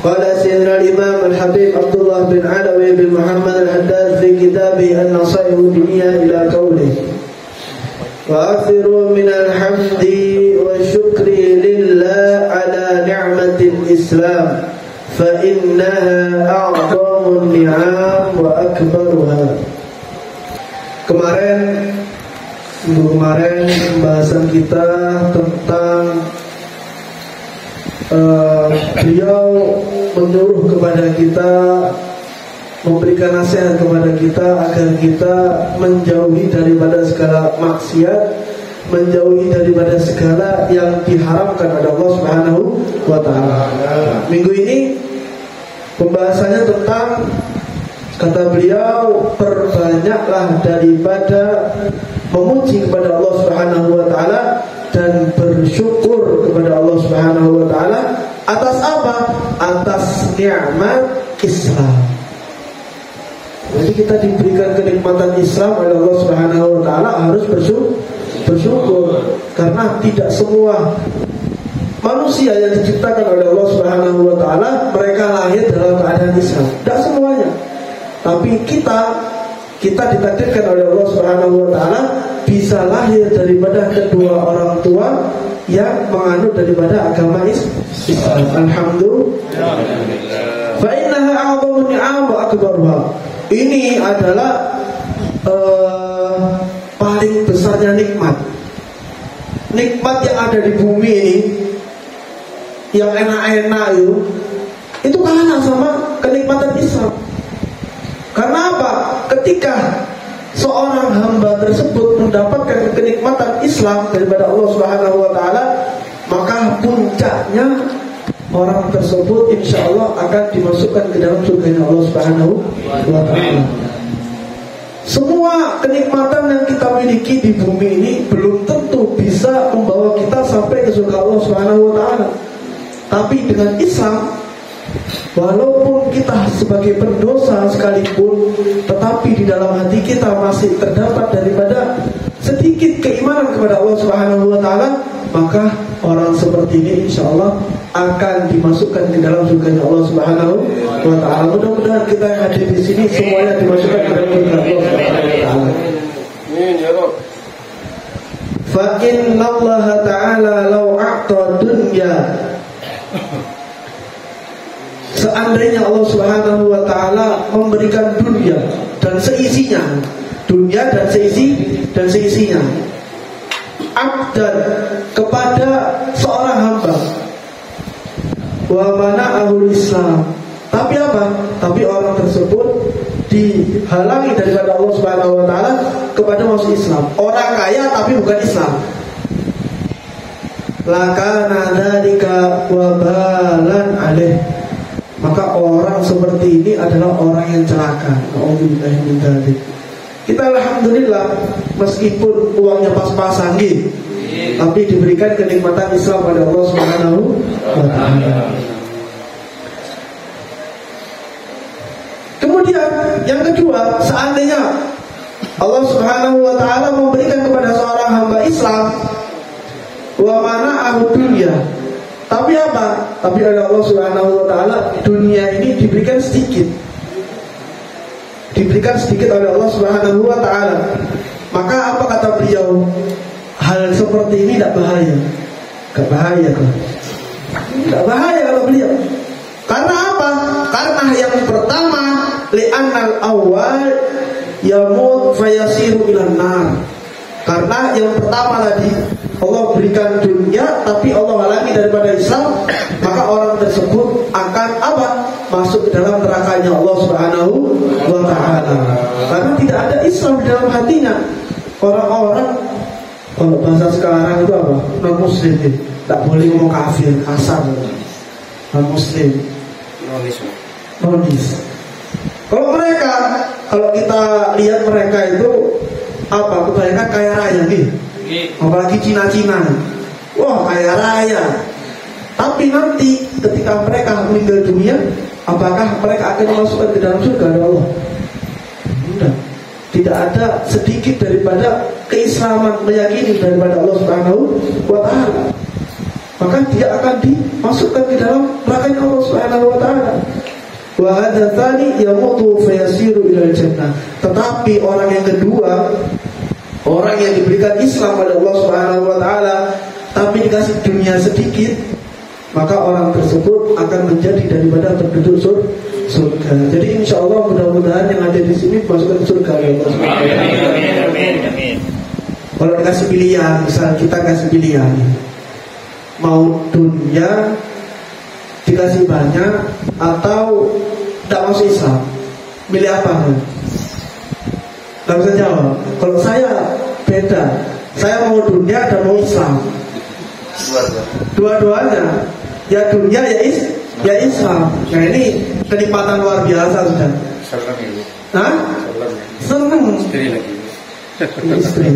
Qala Sayyidina al-Imam al-Habib Abdullah bin Alawi bin Muhammad al-Haddad fi kitabih An-Nasaihu Diniyah ila qawlih wa akthiru min al-hamdi wa syukri lillah ala ni'matil Islam fa innaha a'zamun ni'am wa akbaruha. Kemarin pembahasan kita tentang beliau menyuruh kepada kita, memberikan nasihat kepada kita agar kita menjauhi daripada segala maksiat, menjauhi daripada segala yang diharamkan oleh Allah Subhanahu wa ta'ala. Minggu ini pembahasannya tentang, kata beliau, perbanyaklah daripada memuji kepada Allah Subhanahu wa ta'ala dan bersyukur kepada Allah Subhanahu wa ta'ala atas apa? Atas nikmat Islam. Jadi kita diberikan kenikmatan Islam oleh Allah Subhanahu wa ta'ala, harus bersyukur. Karena tidak semua manusia yang diciptakan oleh Allah Subhanahu wa ta'ala mereka lahir dalam keadaan Islam. Tidak semuanya. Tapi kita ditakdirkan oleh Allah Subhanahu wa ta'ala bisa lahir daripada kedua orang tua yang menganut daripada agama Islam. Alhamdulillah. Fa innaha a'zamu ni'am wa akbaruha. Ini adalah paling besarnya nikmat. Nikmat yang ada di bumi ini, yang enak-enak itu kalah sama kenikmatan Islam. Karena apa? Ketika seorang hamba tersebut mendapatkan kenikmatan Islam daripada Allah Subhanahu wa ta'ala, maka puncaknya orang tersebut insya Allah akan dimasukkan ke dalam surga Allah Subhanahu wa ta'ala. Semua kenikmatan yang kita miliki di bumi ini belum tentu bisa membawa kita sampai ke surga Allah Subhanahu wa ta'ala. Tapi dengan Islam, walaupun kita sebagai pendosa sekalipun, tetapi di dalam hati kita masih terdapat daripada sedikit keimanan kepada Allah Subhanahu wa ta'ala, maka orang seperti ini insya Allah akan dimasukkan ke dalam surga Allah Subhanahu wa ta'ala. Mudah-mudahan kita yang hadir di sini semuanya dimasukkan ke dalam surga Allah Subhanahu wa ta'ala. Fa inna Allah ta'ala law a'ta dunya, seandainya Allah Subhanahu wa ta'ala memberikan dunia dan seisinya, dunia dan seisinya, abdan, kepada seorang hamba, wa mana'ahul Islam, tapi apa? Tapi orang tersebut dihalangi daripada Allah Subhanahu wa ta'ala kepada masuk Islam. Orang kaya tapi bukan Islam, lakana dzalika wabalan alaih, maka orang seperti ini adalah orang yang celaka. Kita alhamdulillah meskipun uangnya pas-pasan gitu, tapi diberikan kenikmatan Islam pada Allah Subhanahu wa ta'ala. Kemudian yang kedua, seandainya Allah Subhanahu wa ta'ala memberikan kepada seorang hamba Islam wa mana'ahu dunya, tapi apa? Tapi oleh Allah Subhanahu wa ta'ala dunia ini diberikan sedikit, diberikan sedikit oleh Allah Subhanahu wa ta'ala. Maka apa kata beliau? Hal seperti ini tidak bahaya. Gak bahaya kan? Tidak bahaya kalau beliau. Karena apa? Karena yang pertama, li'annal awal yamut fayasiru ilan nar. Karena yang pertama tadi, Allah berikan dunia tapi Allah halangi daripada Islam, maka orang tersebut akan apa? Masuk ke dalam nerakanya Allah Subhanahu wa ta'ala. Karena tidak ada Islam di dalam hatinya. Orang-orang, kalau bahasa sekarang itu apa? Non-muslim, tak boleh ngomong kafir, kasar. Non-muslim, nonis. Kalau mereka, kalau kita lihat mereka itu apa? Kebanyakan kaya raya nih. Apalagi Cina-Cina, wah kaya raya. Tapi nanti ketika mereka meninggal dunia, apakah mereka akan dimasukkan ke dalam surga Allah? Tidak. Tidak ada sedikit daripada keislaman, meyakini daripada Allah Subhanahu wa ta'ala. maka dia akan dimasukkan ke dalam nerakanya Allah Subhanahu wa taala. Wa hadza tsani yamutu fayasiru ila jannah. Tetapi orang yang kedua, orang yang diberikan Islam oleh Allah Subhanahu wa taala tapi dikasih dunia sedikit, maka orang tersebut akan menjadi daripada penduduk surga. Jadi insya Allah mudah-mudahan yang ada di sini masuk ke surga ya Allah. Amin. Kalau dikasih pilihan, misal kita kasih pilihan, mau dunia dikasih banyak atau tidak masuk Islam, milih apa? Gak bisa jawab. Kalau saya beda, saya mau dunia dan mau Islam. Dua-duanya. Ya dunia ya Islam. Nah ini kenikmatan luar biasa sudah. Senang. Istri.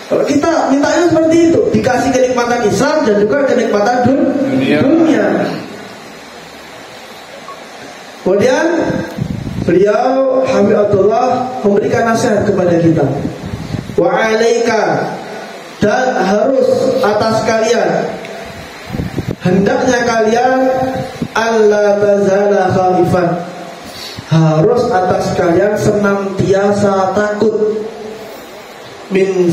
Kalau kita mintanya seperti itu, dikasih kenikmatan Islam dan juga kenikmatan dunia. Kemudian beliau Habib Abdullah memberikan nasihat kepada kita. Wa alaika, dan harus atas kalian, hendaknya kalian alla tazala khaifan, harus atas kalian senantiasa takut min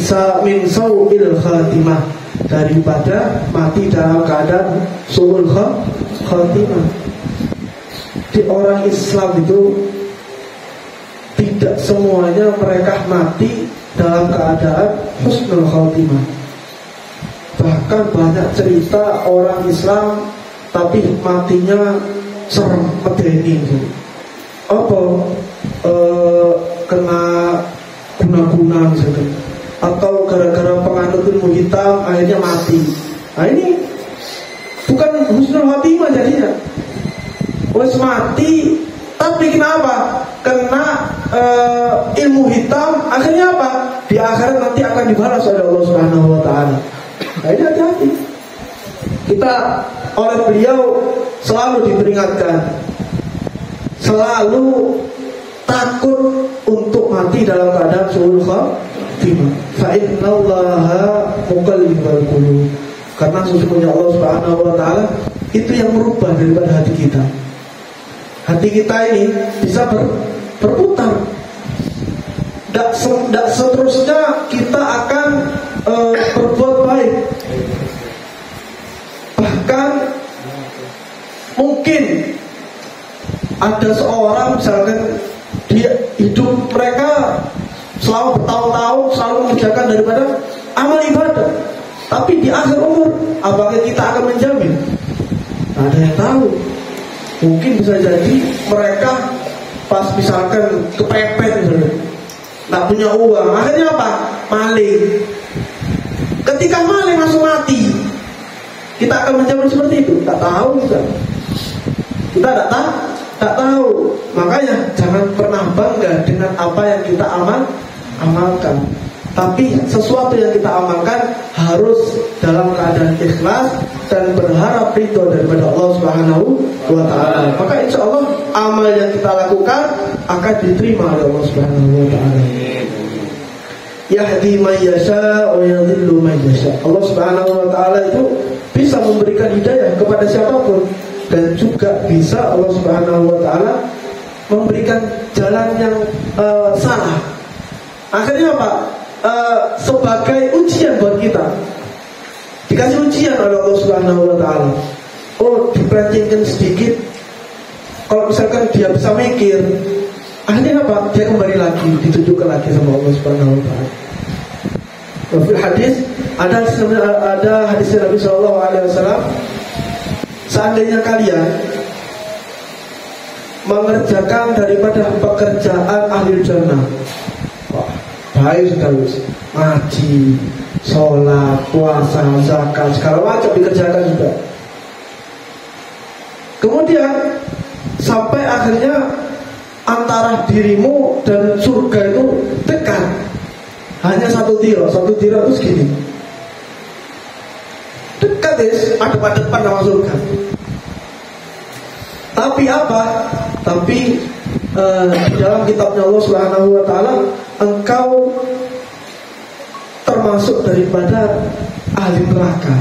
sau'il khatimah, daripada mati dalam keadaan su'ul khatimah. Di orang Islam itu tidak semuanya mereka mati dalam keadaan husnul khatimah. Bahkan banyak cerita orang Islam tapi matinya serem, medeni. Apa? Kena guna-guna misalkan, atau gara-gara penganut ilmu hitam akhirnya mati. Nah ini bukan husnul khatimah jadinya. Wes mati, tapi kenapa? Kena ilmu hitam, akhirnya apa? Di akhirat nanti akan dibalas oleh Allah Subhanahu wa taala. Nah, ini hati-hati. Kita oleh beliau selalu diperingatkan, selalu takut untuk mati dalam keadaan su'ul khatimah. Fa innallaha muqallibul qulub. Karena sesungguhnya Allah Subhanahu wa taala itu yang merubah daripada hati kita. Hati kita ini bisa berputar. Tidak seterusnya kita akan berbuat baik. Bahkan mungkin ada seorang misalkan dia hidup mereka selama bertahun-tahun selalu mengerjakan daripada amal ibadah, tapi di akhir umur apakah kita akan menjamin? Ada yang tahu. Mungkin bisa jadi mereka pas misalkan kepepet misalnya, nggak punya uang, akhirnya apa? Maling. Ketika maling langsung mati, kita akan menjamin seperti itu? Tak tahu kita tak tahu. Makanya jangan pernah bangga dengan apa yang kita amalkan. Tapi sesuatu yang kita amalkan harus dalam keadaan ikhlas dan berharap ridho daripada Allah Subhanahu wa taala. Maka insya Allah amal yang kita lakukan akan diterima oleh Allah Subhanahu wa taala. Yahdi man yasha wa yadhillu man yasha. Allah Subhanahu wa taala itu bisa memberikan hidayah kepada siapapun, dan juga bisa Allah Subhanahu wa taala memberikan jalan yang salah. Akhirnya apa? Sebagai ujian buat kita, dikasih ujian oleh Allah Subhanahu wa taala. Oh, diperhatinkan sedikit. Kalau misalkan dia bisa mikir, akhirnya apa? Dia kembali lagi, ditunjukkan lagi sama Allah Subhanahu wa taala. Di hadis ada hadis Nabi sallallahu alaihi wasallam, seandainya kalian mengerjakan daripada pekerjaan ahli jannah, baik sekali, ngaji, sholat, puasa, zakat, segala macam dikerjakan juga. Kemudian sampai akhirnya antara dirimu dan surga itu dekat, hanya satu tiro itu segini. Dekat ada pada depan sama surga. Tapi apa? Tapi di dalam kitabnya Allah Subhanahu wa taala, engkau termasuk daripada ahli neraka.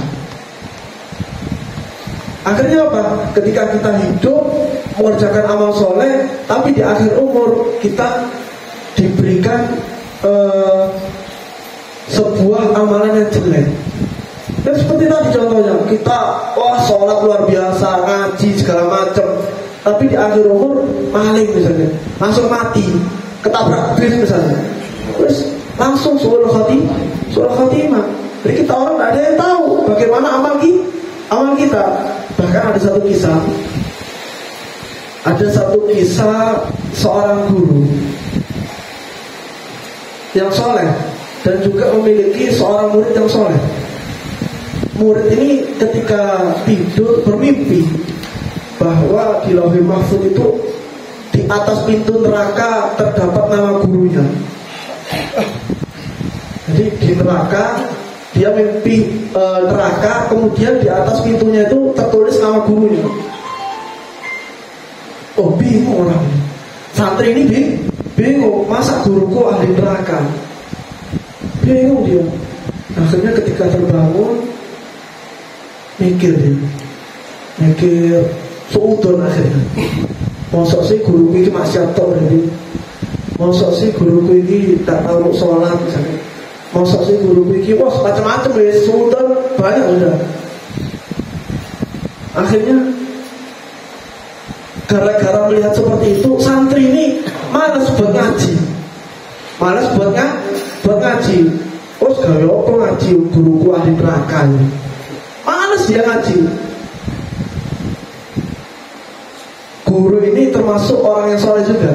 Akhirnya apa? Ketika kita hidup mengerjakan amal soleh, tapi di akhir umur kita diberikan sebuah amalan yang jelek. Dan seperti tadi contohnya, kita sholat luar biasa, ngaji segala macam, tapi di akhir umur maling misalnya, langsung mati, ketabrak bis misalnya, terus langsung suul khatimah. Jadi kita orang tidak ada yang tahu bagaimana amal kita. Bahkan ada satu kisah seorang guru yang soleh dan juga memiliki seorang murid yang soleh. Murid ini ketika tidur bermimpi bahwa di Lauhul Mahfuz itu di atas pintu neraka terdapat nama gurunya. Jadi di neraka dia mimpi neraka, kemudian di atas pintunya itu tertulis nama gurunya. Oh, bingung orang ini. Santri ini bingung, masa guruku ahli neraka? Bingung dia. Akhirnya ketika terbangun, mikir suudon akhirnya. Mosok sih guruku ini maksiat tok berarti. Mosok sih guruku ini tak tahu sholat misalnya. Mosok sih guruku ini macam-macam ya, suudon banyak sudah. Akhirnya gara-gara melihat seperti itu, santri ini malas buat ngaji. Terus gawe apa ngaji, guruku ahli neraka ini. Malas dia ngaji. Guru ini termasuk orang yang soleh juga.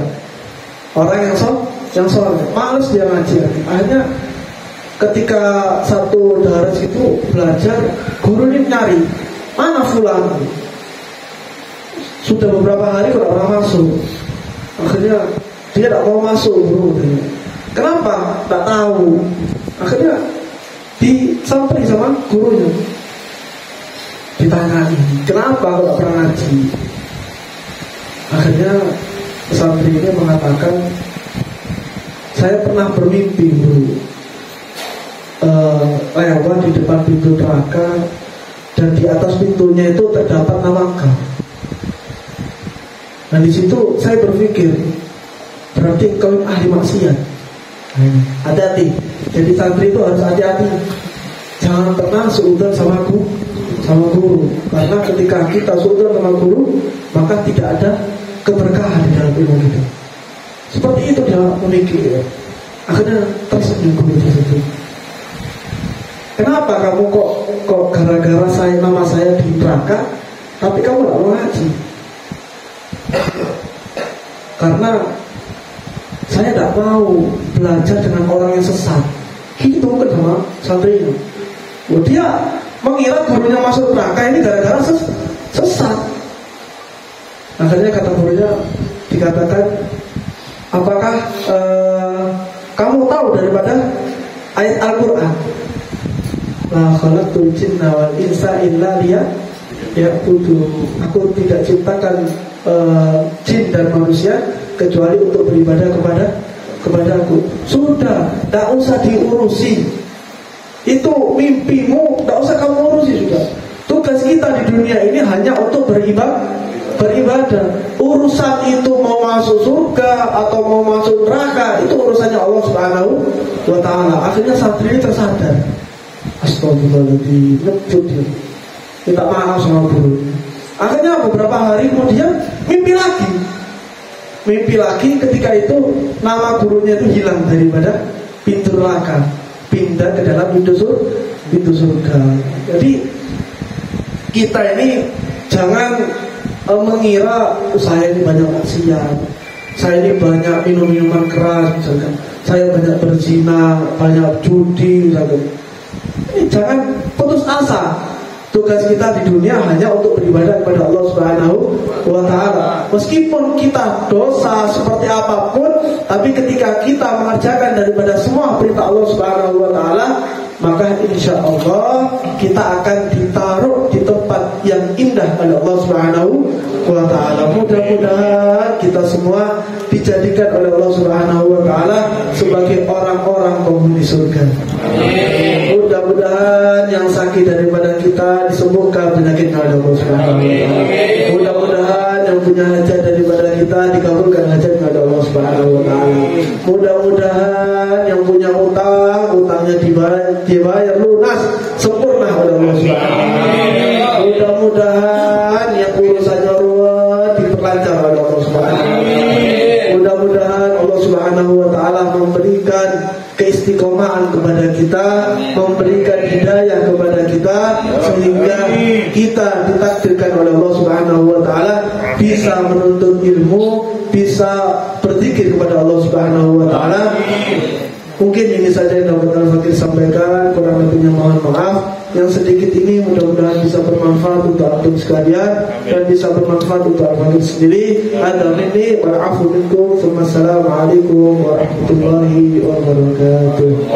Orang yang soleh. Malas dia ngaji. Akhirnya ketika satu daras itu belajar, guru ini nyari, mana fulan? Sudah beberapa hari kok orang masuk. Akhirnya dia tidak mau masuk guru. Kenapa? Tak tahu. Akhirnya disampaikan sama gurunya. Ditanyai, kenapa kok tak pernah ngaji? Akhirnya santri ini mengatakan, saya pernah bermimpi guru, lewat di depan pintu neraka, dan di atas pintunya itu terdapat nama engkau. Nah di situ saya berpikir, berarti engkau ahli maksiat. Hati-hati. Jadi santri itu harus hati-hati. Jangan pernah seudon sama guru. Karena ketika kita seudon sama guru, maka tidak ada keberkahan di dalam ilmu kita. Seperti itu dia memikir. Akhirnya tersenyum guru tersebut. Kenapa kamu kok gara-gara nama saya di neraka, tapi kamu tidak mau ngaji? Karena saya tidak mau belajar dengan orang yang sesat. Gitu kan sama santri ini. Dia mengira gurunya masuk neraka ini gara-gara sesat. Akhirnya kata gurunya, dikatakan, apakah kamu tahu daripada ayat Al-Quran? La khalaqtul jinna wal insa illa liya'budun. Aku tidak ciptakan jin dan manusia kecuali untuk beribadah kepada aku. Sudah, tidak usah diurusi. Itu mimpimu, tidak usah kamu urusi sudah. Tugas kita di dunia ini hanya untuk beribadah. Urusan itu mau masuk surga atau mau masuk neraka, itu urusannya Allah Subhanahu wa ta'ala. Akhirnya santri ini tersadar. Astagfirullahaladzim, ngebut dia, minta maaf sama guru. Akhirnya beberapa hari kemudian mimpi lagi. Ketika itu nama gurunya itu hilang daripada pintu neraka, pindah ke dalam pintu surga. Jadi kita ini jangan mengira saya ini banyak maksiat, saya ini banyak minum minuman keras misalkan, saya banyak berzina, banyak judi misalkan. Ini jangan putus asa. Tugas kita di dunia hanya untuk beribadah kepada Allah Subhanahu wa ta'ala. Meskipun kita dosa seperti apapun, tapi ketika kita mengerjakan daripada semua perintah Allah Subhanahu wa ta'ala, maka insya Allah kita akan ditaruh di tempat yang indah oleh Allah Subhanahu wa Ta'ala. Mudah-mudahan kita semua dijadikan oleh Allah Subhanahu wa Ta'ala sebagai orang-orang penghuni surga. Mudah-mudahan yang sakit daripada kita disembuhkan penyakitnya oleh Allah Subhanahu wa Ta'ala. Mudah-mudahan yang punya hajat daripada kita dikabulkan hajatnya oleh Allah Subhanahu wa Ta'ala. Mudah-mudahan yang punya utangnya dibayar lunas sempurna oleh Allah Subhanahu wa Ta'ala. Mudah-mudahan yang urusannya ruwet diperlancar oleh Allah Subhanahu wa Ta'ala. Mudah-mudahan Allah Subhanahu wa Ta'ala memberikan keistiqomahan kepada kita, memberikan hidayah kepada kita, sehingga kita ditakdirkan oleh Allah Subhanahu wa Ta'ala bisa menuntut ilmu, bisa berzikir kepada Allah Subhanahu wa Ta'ala. Mungkin ini saja yang dapat Al-Fakir sampaikan, kurang lebihnya mohon maaf. Yang sedikit ini mudah-mudahan bisa bermanfaat untuk antum sekalian dan bisa bermanfaat untuk Al-Fakir sendiri. Ada ini wa'afu minkum. Wassalamualaikum warahmatullahi wabarakatuh.